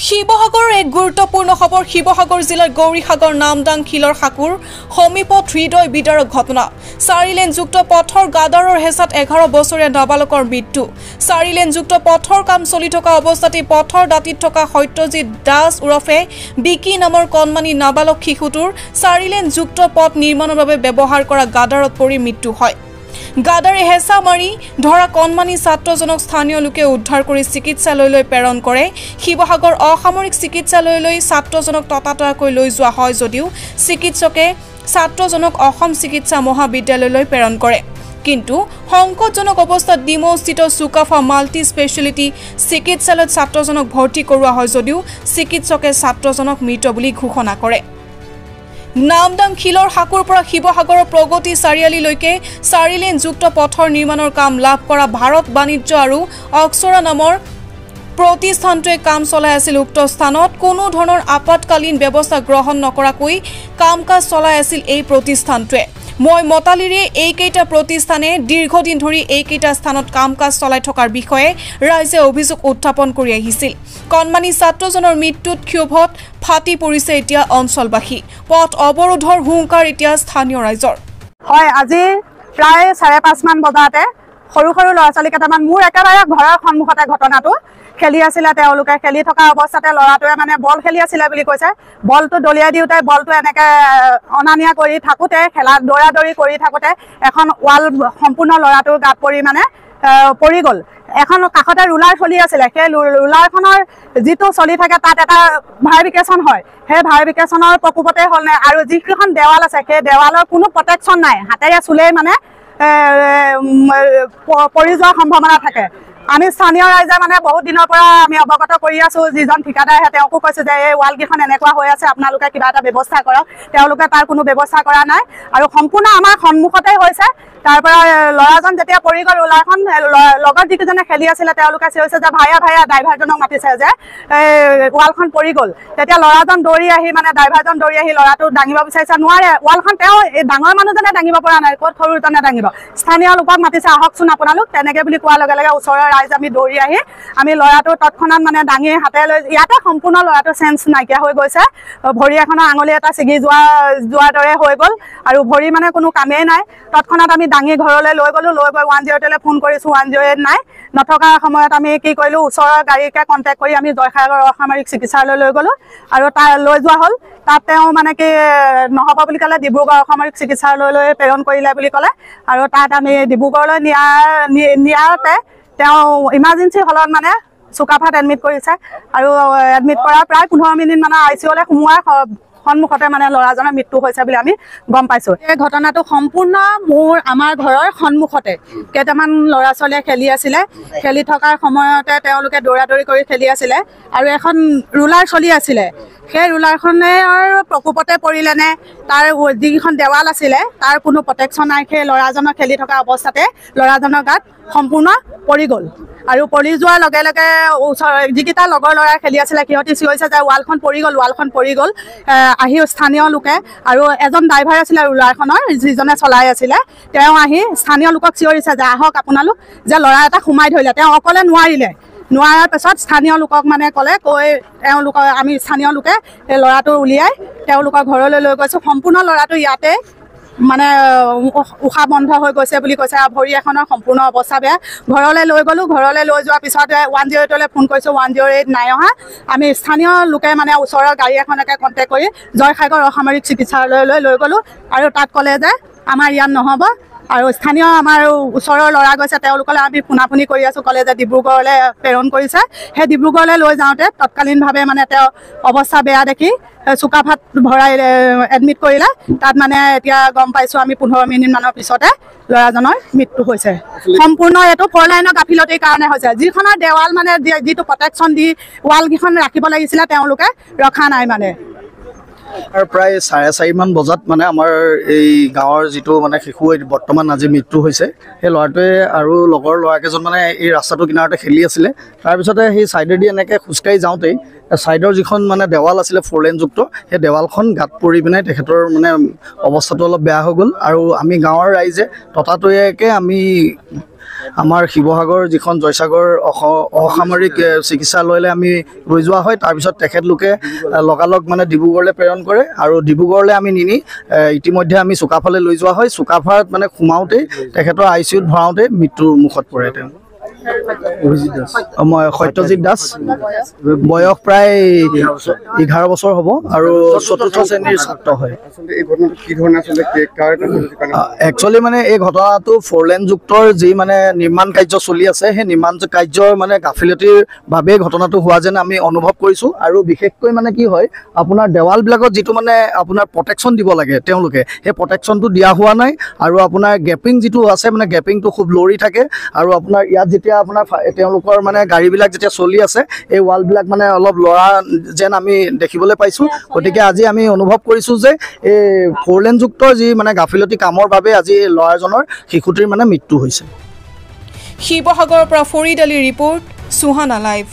শিৱসাগৰৰ এক গুৰুত্বপূৰ্ণ খবৰ শিৱসাগৰ জিলাৰ গৌৰীসাগৰ নামদাং খিলৰ সাকুৰ সমীপত হৃদয় বিদাৰক ঘটনা 4 লেনযুক্ত পথৰ গাদাৰৰ হেঁচাত 11 বছৰীয়া নাবালকৰ মৃত্যু 4 লেনযুক্ত পথৰ কাম চলি থকা অৱস্থাতে পথৰ দাঁতিত থকা সত্যজিৎ দাস উৰফে বিকি নামৰ কণমানি নাবালক শিশুটোৰ 4 লেনযুক্ত পথ নিৰ্মাণৰ বাবে ব্যৱহাৰ কৰা গাদাৰত পৰি মৃত্যু হয় গাদাৰে হেঁচা মাৰি ধৰা কণমানি ছাত্ৰজনক স্থানীয় লোকে উদ্ধাৰ কৰি চিকিৎসালয়লৈ প্ৰেৰণ কৰে শিৱসাগৰ অসামৰিক চিকিৎসালয়লৈ ছাত্ৰজনক ততাতয়াকৈ লৈ যোৱা হয় যদিও চিকিৎসকে ছাত্ৰজনক অসম চিকিৎসা মহাবিদ্যালয়লৈ প্ৰেৰণ কৰে কিন্তু সংকটজনক অৱস্থাত ডিমৌস্থিত চুকাফা মাল্টি স্পেশালিটি চিকিৎসালয়ত ছাত্ৰজনক ভৰ্তি কৰোৱা হয় যদিও চিকিৎসকে ছাত্ৰজনক মৃত বুলি ঘোষণা কৰে নামদাং খিলৰ সাকুৰ পৰা শিৱসাগৰৰ প্ৰগতি চাৰিআলিলৈকে 4 লেনযুক্ত পথৰ নিৰ্মাণৰ কাম লাভ কৰা ভাৰত বাণিজ্য আৰু অক্সৰা নামৰ প্ৰতিষ্ঠানটোৱে কাম চলাই আছিল উক্ত স্থানত কোনো ধৰণৰ আপতকালীন ব্যৱস্থা গ্ৰহণ নকৰাকৈ কাম-কাজ চলাই আছিল এই প্ৰতিষ্ঠানটোৱে মই মতালিৰে এইকেইটা প্ৰতিষ্ঠানে দীৰ্ঘদিন ধৰি এইকেইটা স্থানত কাম-কাজ চলাই থকাৰ বিষয়ে ৰাইজে অভিযোগ উত্থাপন কৰি আহিছিল কণমানি ছাত্ৰজনৰ মৃত্যুত ক্ষোভত ফাটি পৰিছে এতিয়া অঞ্চলবাসী পথ অৱৰোধৰ হুংকাৰ এতিয়া স্থানীয় ৰাইজৰ হয় আজি প্ৰায় 5:30 মান বজাতে সৰু সৰু ল'ৰা-ছোৱালী কেইটামান মোৰ একেবাৰে ঘৰৰ সন্মুখতে ঘটনাটো খেলি আছিল তেওঁলোকে খেলি থকা অৱস্থাতে ল'ৰাটোৱে মানে বল খেলি আছিল বুলি কৈছে বলটো দলিয়াই দিওঁতে বলটো এনেকৈ অনানিয়া কৰি থাকোঁতে খেলা দৌৰা-দৌৰি কৰি থাকোঁতে এখন ৱাল সম্পূৰ্ণ ল'ৰাটোৰ গাত পৰি মানে পৰি গ'ল এখন কাষতে ৰুলাৰ চলি আছিলে সেই ৰুলাৰখনৰ যিটো চলি থাকে তাত এটা ভাইব্ৰেশ্যন হয় সেই ভাইব্ৰেশ্যনৰ প্ৰকোপতে হ'ল নে আৰু যিখন দেৱাল আছে সেই দেৱালৰ কোনো প্ৰটেকশ্যন নাই হাতেৰে চুলেই মানে পৰি যোৱাৰ সম্ভাৱনা থাকে আমি স্থানীয় ৰাইজে মানে বহুত দিনৰ পৰা আমি অৱগত কৰি আছো যিজন ঠিকাদাৰ আছে তেওঁকো কৈছে যে এই ৱালকেইখন এনেকুৱা হৈ আছে আপোনালোকে কিবা এটা ব্যৱস্থা কৰক তেওঁলোকে তাৰ কোনো ব্যৱস্থা কৰা নাই আৰু সম্পূৰ্ণ আমাৰ সন্মুখতে হৈছে তাৰ পৰা ল'ৰাজন যেতিয়া পৰি গ'ল ৰুলাৰখন লগত যিকেইজনে খেলি আছিলে তেওঁলোকে চিঞৰিছে যে ভায়া ভায়া ড্ৰাইভাৰজনক মাতিছে যে ৱালখন পৰি গ'ল তেতিয়া ল'ৰাজন দৌৰি আহি মানে ড্ৰাইভাৰজন দৌৰি আহি ল'ৰাটো দাঙিব বিচাৰিছে নোৱাৰে ৱালখন তেওঁ ডাঙৰ মানুহজনে দাঙিব পৰা নাই ক'ত সৰুজনে দাঙিব স্থানীয় লোকক মাতিছে আহকচোন আপোনালোক তেনেকৈ বুলি কোৱাৰ লগে লগে ওচৰৰ ৰাইজ আমি দৌৰি আহি আমি ল'ৰাটো তৎক্ষণাত মানে দাঙি হাতে লৈ ইয়াতে সম্পূৰ্ণ ল'ৰাটো চেঞ্চ নাইকিয়া হৈ গৈছে ভৰি এখনৰ আঙুলি এটা ছিগি যোৱাৰ দৰে হৈ গ'ল আৰু ভৰি মানে কোনো কামেই নাই তৎক্ষণাত আমি দাঙি ঘৰলৈ লৈ গ'লোঁ লৈ গৈ 108লৈ ফোন কৰিছোঁ 108 নাই নথকা সময়ত আমি কি কৰিলোঁ ওচৰৰ গাড়ীকে কণ্টেক্ট কৰি আমি জয়সাগৰ অসামৰিক চিকিৎসালয়লৈ লৈ গ'লোঁ আৰু তাৰ লৈ যোৱা হ'ল তাত তেওঁ মানে কি নহ'ব বুলি ক'লে ডিব্ৰুগড় অসামৰিক চিকিৎসালয়লৈ প্ৰেৰণ কৰিলে বুলি ক'লে আৰু তাত আমি ডিব্ৰুগড়লৈ নিয়াতে তেওঁ ইমাৰ্জেঞ্চি হলত মানে চুকাফাত এডমিট কৰিছে আৰু এডমিট কৰাৰ প্ৰায় 15 মিনিটমানৰ ICUলৈ সোমোৱাৰ সন্মুখতে মানে ল'ৰাজনৰ মৃত্যু হৈছে বুলি আমি গম পাইছোঁ এই ঘটনাটো সম্পূৰ্ণ আমাৰ ঘৰৰ সন্মুখতে কেইটামান ল'ৰা-ছোৱালীয়ে খেলি আছিলে খেলি থকাৰ সময়তে তেওঁলোকে দৌৰা-দৌৰি কৰি খেলি আছিলে আৰু এখন ৰুলাৰ চলি আছিলে সেই ৰুলাৰখনৰ প্ৰকোপতে পৰিলে নে তাৰ যিখন দেৱাল আছিলে তাৰ কোনো প্ৰটেকশ্যন নাই সেই ল'ৰাজনৰ খেলি থকা অৱস্থাতে ল'ৰাজনৰ গাত সম্পূৰ্ণ পৰি গ'ল আৰু পৰি যোৱাৰ লগে লগে ওচৰ যিকেইটা লগৰ ল'ৰাই খেলি আছিলে সিহঁতি চিঞৰিছে যে ৱালখন পৰি গ'ল আহি স্থানীয় লোকে আৰু এজন ড্ৰাইভাৰ আছিলে ৰুলাৰখনৰ যিজনে চলাই আছিলে তেওঁ আহি স্থানীয় লোকক চিঞৰিছে যে আহক আপোনালোক যে ল'ৰা এটা সোমাই ধৰিলে তেওঁ অকলে নোৱাৰাৰ পিছত স্থানীয় লোকক মানে ক'লে কৈ তেওঁলোকৰ আমি স্থানীয় লোকে এই ল'ৰাটো উলিয়াই তেওঁলোকৰ ঘৰলৈ লৈ গৈছোঁ সম্পূৰ্ণ ল'ৰাটো ইয়াতে মানে উশাহ বন্ধ হৈ গৈছে বুলি কৈছে আৰু ভৰি এখনৰ সম্পূৰ্ণ অৱস্থা বেয়া ঘৰলৈ লৈ গ'লোঁ ঘৰলৈ লৈ যোৱাৰ পিছত 108লৈ ফোন কৰিছোঁ 108 নাই অহা আমি স্থানীয় লোকে মানে ওচৰৰ গাড়ী এখনকে কণ্টেক্ট কৰি জয়সাগৰ অসামৰিক চিকিৎসালয়লৈ লৈ গ'লোঁ আৰু তাত ক'লে যে আমাৰ ইয়াত নহ'ব আৰু স্থানীয় আমাৰ ওচৰৰ ল'ৰা গৈছে তেওঁলোকলৈ আমি ফোনাফোনি কৰি আছোঁ ক'লে যে ডিব্ৰুগড়লৈ প্ৰেৰণ কৰিছে সেই ডিব্ৰুগড়লৈ লৈ যাওঁতে তৎকালীনভাৱে মানে তেওঁ অৱস্থা বেয়া দেখি চুকাফাত ভৰাই এডমিট কৰিলে তাত মানে এতিয়া গম পাইছোঁ আমি 15 মিনিটমানৰ পিছতে ল'ৰাজনৰ মৃত্যু হৈছে সম্পূৰ্ণ এইটো 4 লাইনৰ গাফিলতিৰ কাৰণে হৈছে যিখনৰ দেৱাল মানে যিটো প্ৰটেকশ্যন দি ৱালকেইখন ৰাখিব লাগিছিলে তেওঁলোকে ৰখা নাই মানে আৰু প্ৰায় 4:30 মান বজাত মানে আমাৰ এই গাঁৱৰ যিটো মানে শিশু বৰ্তমান আজি মৃত্যু হৈছে সেই ল'ৰাটোৱে আৰু লগৰ ল'ৰাকেইজন মানে এই ৰাস্তাটো কিনাৰতে খেলি আছিলে তাৰপিছতে সেই ছাইডেদি এনেকৈ খোজকাঢ়ি যাওঁতেই ছাইডৰ যিখন মানে দেৱাল আছিলে 4 লেনযুক্ত সেই দেৱালখন গাত পৰি পিনে তেখেতৰ মানে অৱস্থাটো অলপ বেয়া হৈ গ'ল আৰু আমি গাঁৱৰ ৰাইজে ততাতৈয়াকৈ আমি আমাৰ শিৱসাগৰ যিখন জয়সাগৰ অসামৰিক চিকিৎসালয়লৈ আমি লৈ যোৱা হয়। তাৰপিছত তেখেতলোকে লগালগ মানে ডিব্ৰুগড়লৈ প্ৰেৰণ কৰে আৰু ডিব্ৰুগড়লৈ আমি নিনি ইতিমধ্যে আমি চুকাফালৈ লৈ যোৱা হয়। চুকাফাত মানে সোমাওঁতেই তেখেতৰ ICUত ভৰাওঁতে মৃত্যুৰ মুখত পৰে তেওঁ। মই সত্যজিৎ দাস, বয়স প্ৰায় 11 বছৰ হ'ব আৰু 4ৰ্থ শ্ৰেণীৰ ছাত্ৰ হয়। একচুৱেলি মানে এই ঘটনাটো 4-লেনযুক্তৰ যি মানে নিৰ্মাণ কাৰ্য চলি আছে, সেই নিৰ্মাণ কাৰ্যৰ মানে গাফিলতিৰ বাবে ঘটনাটো হোৱা যেন আমি অনুভৱ কৰিছোঁ। আৰু বিশেষকৈ মানে কি হয়, আপোনাৰ দেৱালবিলাকত যিটো মানে আপোনাৰ প্ৰটেকশ্যন দিব লাগে তেওঁলোকে, সেই প্ৰটেকশ্যনটো দিয়া হোৱা নাই। আৰু আপোনাৰ গেপিং যিটো আছে মানে গেপিংটো খুব লৰি থাকে। আৰু আপোনাৰ ইয়াত যেতিয়া আপোনাৰ তেওঁলোকৰ মানে গাড়ীবিলাক যেতিয়া চলি আছে, এই ৱালবিলাক মানে অলপ লৰা যেন আমি দেখিবলৈ পাইছোঁ। গতিকে আজি আমি অনুভৱ কৰিছোঁ যে এই 4-লেনযুক্তৰ যি মানে গাফিলতি কামৰ বাবে আজি এই ল'ৰাজনৰ শিশুটিৰ মানে মৃত্যু হৈছে। শিৱসাগৰৰ পৰা ফৰিদ আলীৰ ৰিপৰ্ট, সুহানা লাইভ।